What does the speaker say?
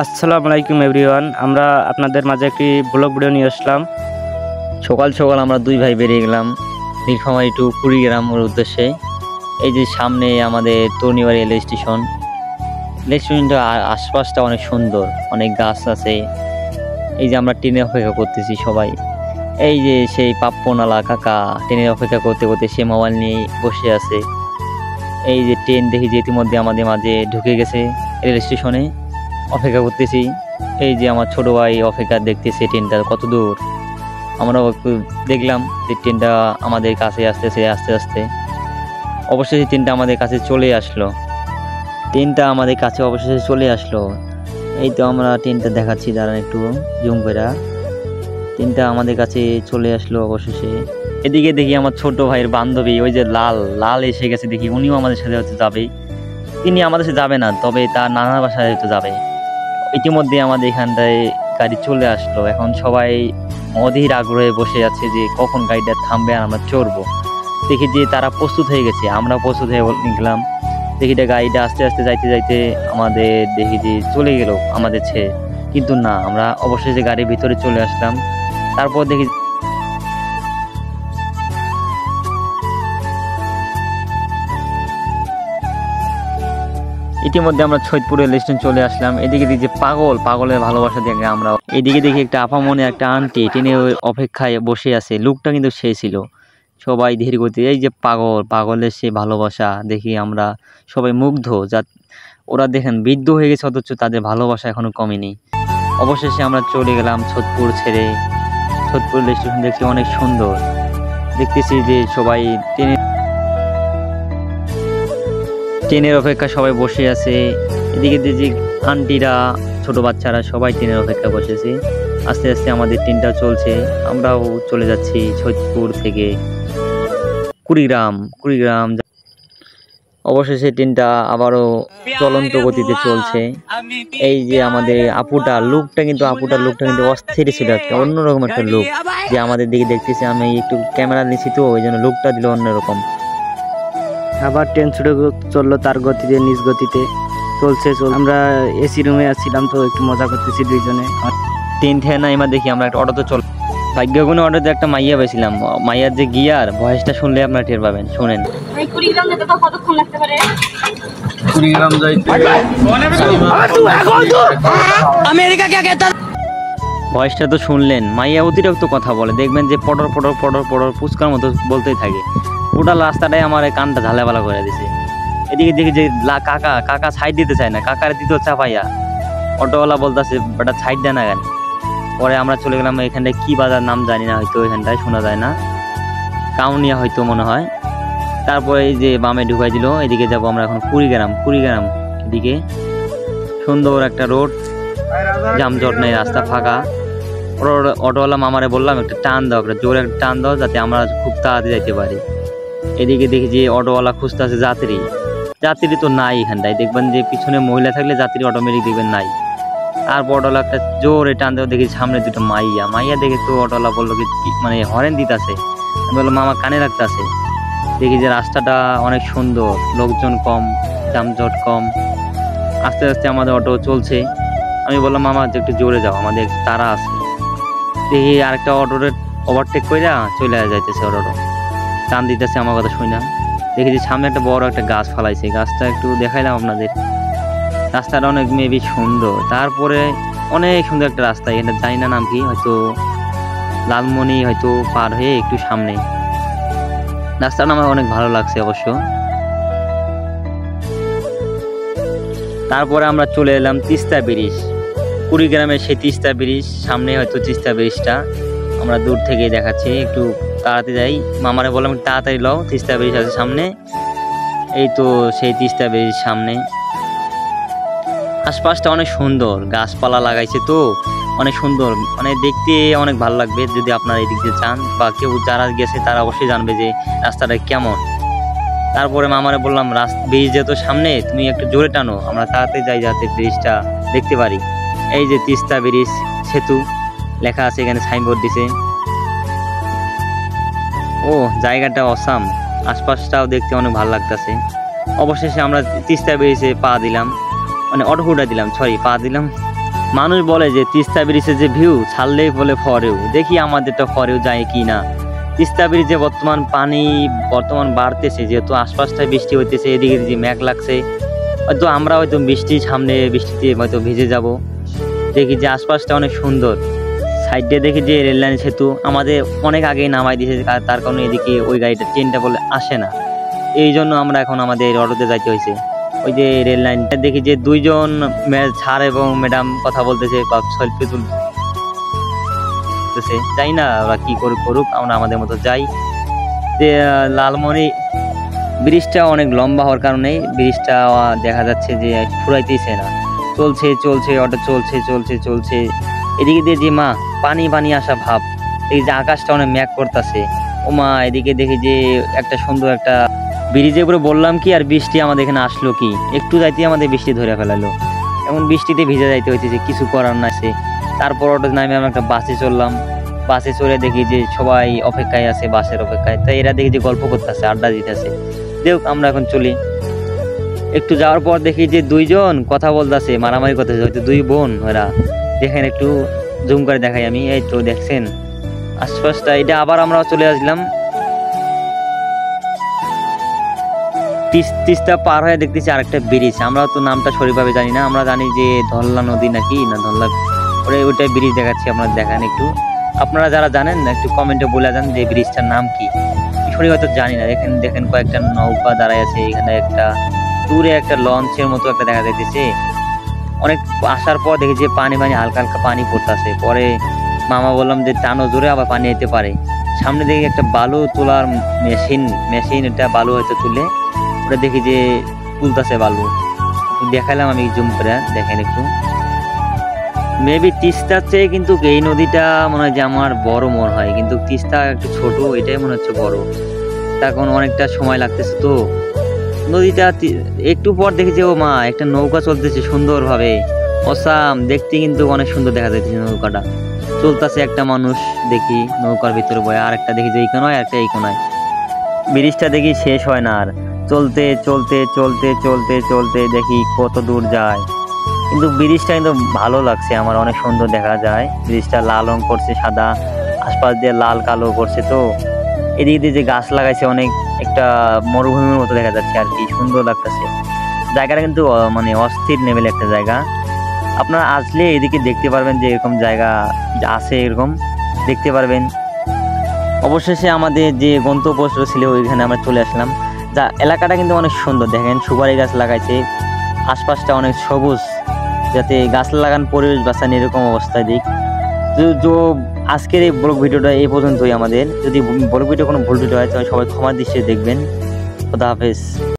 আসসালামু আলাইকুম এভরিওয়ান, আমরা আপনাদের মাঝে একটি ব্লগ ভিডিও নিয়ে আসলাম। সকাল সকাল আমরা দুই ভাই বেরিয়ে গেলাম নীলফামারী টু কুড়িগ্রামের উদ্দেশ্যে। এই যে সামনে আমাদের তরুণীবাড়ি রেল স্টেশনটা আশপাশটা অনেক সুন্দর, অনেক গাছ আছে। এই যে আমরা ট্রেনে অপেক্ষা করতেছি সবাই। এই যে সেই পাপ্পনালা কাকা ট্রেনের অপেক্ষা করতে করতে সে মোবাইল নিয়ে বসে আছে। এই যে ট্রেন দেখি যে ইতিমধ্যে আমাদের মাঝে ঢুকে গেছে রেল স্টেশনে। অপেক্ষা করতেছি। এই যে আমার ছোট ভাই অপেক্ষা দেখতেছে ট্রেনটা কত দূর। আমরাও একটু দেখলাম যে ট্রেনটা আমাদের কাছে আসতেছে আস্তে আস্তে। অবশেষে ট্রেনটা আমাদের কাছে চলে আসলো। এই তো আমরা ট্রেনটা দেখাচ্ছি, দাঁড়ান একটু জুম করে। ট্রেনটা আমাদের কাছে চলে আসলো অবশেষে। এদিকে দেখি আমার ছোট ভাইয়ের বান্ধবী ওই যে লাল এসে গেছে, দেখি উনিও আমাদের সাথে হয়তো যাবে। তিনি আমাদের সাথে যাবে না, তবে তার নানার বাসায় হয়তো যাবে। ইতিমধ্যে আমাদের এখানটায় গাড়ি চলে আসলো। এখন সবাই অধীর আগ্রহে বসে আছে যে কখন গাড়িটা থামবে আর আমরা চড়বো। দেখি যে তারা প্রস্তুত হয়ে গেছে, আমরা প্রস্তুত হয়ে নিলাম। দেখি গাড়িটা আস্তে আস্তে যাইতে যাইতে আমাদের দেখি যে চলে গেল আমাদের ছেড়ে, কিন্তু না, আমরা অবশেষে গাড়ির ভিতরে চলে আসলাম। তারপর দেখি ইতিমধ্যে আমরা সৈয়দপুর রেল স্টেশন চলে আসলাম। এদিকে দেখি যে পাগলের ভালোবাসা দেখে আমরা। এদিকে দেখি একটা আপামনে একটা আন্টি ট্রেনে অপেক্ষায় বসে আছে। লোকটা কিন্তু সে ছিল। সবাই ধীরে গতি, এই যে পাগলের সে ভালোবাসা দেখি আমরা সবাই মুগ্ধ। ওরা দেখেন বৃদ্ধ হয়ে গেছে, অথচ তাদের ভালোবাসা এখনো কমেনি। অবশেষে আমরা চলে গেলাম সৈয়দপুর ছেড়ে। সৈয়দপুর রেল স্টেশন দেখছি অনেক সুন্দর। দেখতেছি যে সবাই ট্রেনের অপেক্ষা সবাই বসে আছে। এদিকে দেখি আন্টিরা ছোট বাচ্চারা সবাই ট্রেনের অপেক্ষা বসেছে। আস্তে আস্তে আমাদের ট্রেনটা চলছে। আমরাও চলে যাচ্ছি সৈয়দপুর থেকে কুড়িগ্রাম। অবশেষে ট্রেনটা আবারও চলন্ত গতিতে চলছে। এই যে আমাদের আপুটার লুকটা কিন্তু অস্থির ছিল, একটা অন্যরকম একটা লুক। যে আমাদের দিকে দেখতেছে, আমি একটু ক্যামেরা নিচ্ছি তো ওই জন্য লুকটা দিল অন্যরকম। আবার ট্রেন ছুটে চললো তার গতিতে, নিজ গতিতে চলছে। আমরা এসি রুমে আসছিলাম তো একটু মজা করতেছি দুইজনে। ট্রেন থেকে না এবার দেখি আমরা একটা অটোতে চল। ভাগ্যগুণে অটোতে একটা মাইয়া পেয়েছিলাম। মাইয়ার যে গিয়ার ভয়েসটা শুনলে আপনারা টের পাবেন, শুনেন। কুড়িগ্রাম যেতে তো কতক্ষণ লাগতে পারে? কুড়িগ্রাম যাইতে আমেরিকা কে कहता? ভয়েসটা তো শুনলেন। মাইয়া অতিরিক্ত কথা বলে, দেখবেন যে পটর পটর পটর পটর পুচকার মতো বলতেই থাকে। টোটাল রাস্তাটাই আমার কানটা ঝালাপালা করে দিছে। এদিকে দেখি যে কাকা সাইড দিতে চায় না, কাকার দিতে চাপাইয়া। অটোওয়ালা বলতেছে বেটা সাইড দেয় না কেন। পরে আমরা চলে গেলাম এখানটায়, কি বাজার নাম জানি না, হয়তো এখানটায় শোনা যায় না, কাউনিয়া হয়তো মনে হয়। তারপরে এই যে বামে ঢুকাই দিল। এদিকে যাবো আমরা এখন কুড়িগ্রাম। এদিকে সুন্দর একটা রোড, জামজট নেই, রাস্তা ফাঁকা। অটোওয়ালা মামারে বললাম একটা টান দাও, একটা জোরে একটা টান দাও, যাতে আমরা খুব তাড়াতাড়ি যাইতে পারি। এদিকে দেখি যে অটোওয়ালা খুঁজতে আছে যাত্রী তো নাই এখানটায়। দেখবেন যে পিছনে মহিলা থাকলে যাত্রী অটোমেটিক দেখবেন নাই। তারপর অটোওয়ালা একটা জোরে টান দেওয়া, দেখি সামনে দুটো মাইয়া দেখে তো অটোওয়ালা বললো কি মানে হরেন দিতেছে। আমি বললাম মামা কানে রাখতেছে। দেখি যে রাস্তাটা অনেক সুন্দর, লোকজন কম, যানজট কম। আস্তে আস্তে আমাদের অটো চলছে। আমি বললাম মামা একটু জোরে যাও, আমাদের একটু তাড়া আছে। দেখি আরেকটা অটোরে ওভারটেক করে চলে যাইতেছে। অটো টান দিতেছে আমার কথা শুই না। দেখি যে সামনে একটা বড় একটা গাছ ফালাইছে, গাছটা একটু দেখাইলাম আপনাদের। রাস্তাটা অনেক মেবি সুন্দর। তারপরে অনেক সুন্দর একটা রাস্তা, এখানে জানি না নাম কি, হয়তো লালমনি হয়তো পার হয়ে একটু সামনে। রাস্তাটা আমার অনেক ভালো লাগছে অবশ্য। তারপরে আমরা চলে এলাম তিস্তা ব্রিজ। কুড়িগ্রামের সেই তিস্তা ব্রিজ, সামনে হয়তো তিস্তা ব্রিজটা আমরা দূর থেকে দেখাচ্ছি। একটু তাড়াতাড়ি যাই, মামারে বললাম তাড়াতাড়ি লও, তিস্তা ব্রিজ আছে সামনে। এই তো সেই তিস্তা ব্রিজ সামনে। আশপাশটা অনেক সুন্দর, গাছপালা লাগাইছে তো অনেক সুন্দর, মানে দেখতে অনেক ভালো লাগবে। যদি আপনারা এই দিক দিয়ে যান বা কেউ যারা গেছে তারা অবশ্যই জানবে যে রাস্তাটা কেমন। তারপরে মামারে বললাম ব্রিজ যেহেতু সামনে, তুমি একটু জোরে টানো, আমরা তাড়াতাড়ি যাই যাতে ব্রিজটা দেখতে পারি। এই যে তিস্তা ব্রিজ সেতু লেখা আছে এখানে, সাইনবোর্ড দিছে। ও জায়গাটা অসাম, আশপাশটাও দেখতে অনেক ভালো লাগতেছে। অবশেষে আমরা তিস্তা ব্রিজে পা দিলাম, মানে অটো হুডা দিলাম, পা দিলাম। মানুষ বলে যে তিস্তা ব্রিজের যে ভিউ ছাড়লেই বলে ফরেও, দেখি আমাদেরটা ফরেও যায় কি না। তিস্তা ব্রিজে বর্তমান বাড়তেছে, যেহেতু আশপাশটায় বৃষ্টি হইতেছে, এদিকে যে মেঘ লাগছে, হয়তো আমরা হয়তো বৃষ্টিতে হয়তো ভিজে যাব। দেখি যে আশপাশটা অনেক সুন্দর, সাইডে দেখি যে রেললাইন সেতু আমাদের অনেক আগেই নামাই দিয়েছে, তার কারণে এদিকে ওই গাড়িটা ট্রেনটা বলে আসে না, এই জন্য আমরা এখন আমাদের অটোতে যাইতে হয়েছে। ওই যে রেল লাইনটা দেখি যে দুইজন স্যার এবং ম্যাডাম কথা বলতেছে বা সেলফি তুলতেছে, যাই না ওরা কি করুক, আমরা আমাদের মতো যাই। যে লালমনি ব্রিজটা অনেক লম্বা হওয়ার কারণে ব্রিজটা দেখা যাচ্ছে যে ফুরাইতেছে না, চলছে অটো চলছে। এদিকে দিয়ে যে মা পানি আসা ভাব, এই যে আকাশটা অনেক মেঘ করতেছে, ও মা এদিকে দেখি যে একটা সুন্দর একটা ব্রিজে উপরে বললাম কি, আর বৃষ্টি আমাদের এখানে আসলো কি, একটু যাইতে আমাদের বৃষ্টি ধরে ফেলালো। এখন বৃষ্টিতে ভিজে যাইতে হইতেছে, কিছু করার না আছে। তারপর অটো নামে আমরা একটা বাসে চললাম, বাসে চলে দেখি যে সবাই অপেক্ষায় আছে, বাসের অপেক্ষায়। তাই এরা দেখি যে গল্প করতেছে, আড্ডা দিতেছে। দেখ আমরা এখন চলি। একটু যাওয়ার পর দেখি যে দুইজন কথা বলতেছে, মারামারি করতেছে, হয়তো দুই বোন ওরা। দেখেন একটু জুম করে দেখাই আমি, এই তো দেখছেন আশপাশটা। এটা আবার আমরা চলে আসলাম তিস্তা পার হয়ে দেখতেছি আরেকটা ব্রিজ, আমরা তো নামটা সঠিকভাবে জানি না, আমরা জানি যে ধল্লা নদী নাকি না ধল্লা, ওইটাই ব্রিজ দেখাচ্ছি, আপনারা দেখেন একটু। আপনারা যারা জানেন একটু কমেন্টে বলে যান যে ব্রিজটার নাম কি, সঠিক হয়তো জানি না। দেখেন কয়েকটা নৌকা দাঁড়ায় আছে, এখানে একটা দূরে একটা লঞ্চের মতো একটা দেখা যাইতেছে। অনেক আসার পর দেখি যে পানি হালকা পানি পড়তেছে। পরে মামা বললাম যে টানো জোরে, আবার পানি যেতে পারে। সামনে দেখি একটা বালু তোলার মেশিন, এটা বালু হয়তো তুলে, ওটা দেখি যে তুলতেছে বালু। দেখালাম আমি জুম করে, দেখেন একটু। মেবি তিস্তার চেয়ে কিন্তু এই নদীটা মনে হয় যে আমার বড় মনে হয়, কিন্তু তিস্তা একটু ছোট, এটাই মনে হচ্ছে বড়। তখন অনেকটা সময় লাগতেছে তো নদীটা। একটু পর দেখি যে ও মা একটা নৌকা চলতেছে সুন্দরভাবে, অসাম দেখতে, কিন্তু অনেক সুন্দর দেখা যাচ্ছে নৌকাটা চলতেছে। একটা মানুষ দেখি নৌকার ভিতরে বয়ে, আর একটা দেখি যে এই কোনায়, একটা এই কোনায়। ব্রিজটা দেখি শেষ হয় না, আর চলতে দেখি কত দূর যায়। কিন্তু ব্রিজটা কিন্তু ভালো লাগছে আমার, অনেক সুন্দর দেখা যায়। ব্রিজটা লাল রং করছে, সাদা আশপাশ দিয়ে লাল কালো করছে। তো এদিকে দিয়ে যে গাছ লাগাইছে, অনেক একটা মরুভূমির মতো দেখা যাচ্ছে আর কি, সুন্দর লাগতেছে জায়গাটা। কিন্তু মানে অস্থির লেভেল একটা জায়গা। আপনারা আসলে এদিকে দেখতে পারবেন যে এরকম জায়গা আছে, এরকম দেখতে পারবেন। অবশেষে আমাদের যে গন্তব্যস্থল ছিল ওইখানে আমরা চলে আসলাম। যা এলাকাটা কিন্তু অনেক সুন্দর, দেখেন সুপারি গাছ লাগাইছে, আশপাশটা অনেক সবুজ, যাতে গাছ লাগান পরিবেশ বাঁচান, এরকম অবস্থায় দিক। আজকের এই ব্লগ ভিডিওটা এই পর্যন্তই আমাদের। যদি ব্লগ ভিডিও কোনো ভুল হয় তাহলে সবাই ক্ষমা দৃষ্টিতে দেখবেন। খোদা হাফেজ।